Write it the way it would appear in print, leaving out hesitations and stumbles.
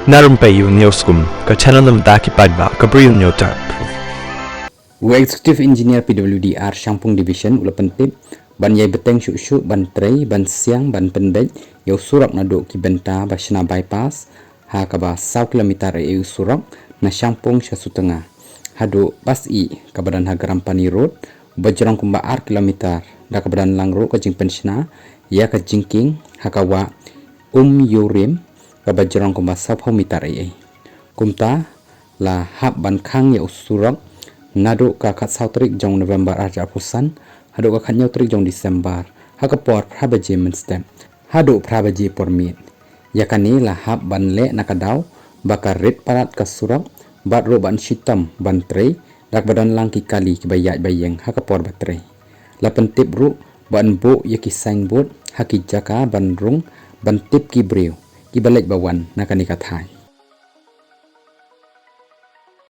Narumpayu Neoskum, ka channel nam daki padba, ka briu nyotar. Executive Engineer PWDR Shampung Division ula pentip ban yai beteng syuk ban trei ban siang ban pendek yau surak na do ki benta basna bypass ha ka ba 1 kilometer eu surak na Shampung Syasutengah hado bas I ka badan ha Garampani Road bajrang kumba ar kilometer da ka badan langro ka jing pensiona ya ka jingking ha ka wa yurim ka bajrang kumba 10 meter ai kumta la hab ban khang yau surak nado ka khat sautrik jong November arja pusan hado ka khat trik jong Desember haka por prabaje menstem hado prabaje pormit yakani la hab ban le nakadaw bakar rit parat ka surak bat ro ban shitam ban tre dak badan lang ki kali ki bayat bayeng haka por batre la pentip ru ban bo yaki signboard haki jaka ban rung ban tip ki brew ki balek bawan nakani kathai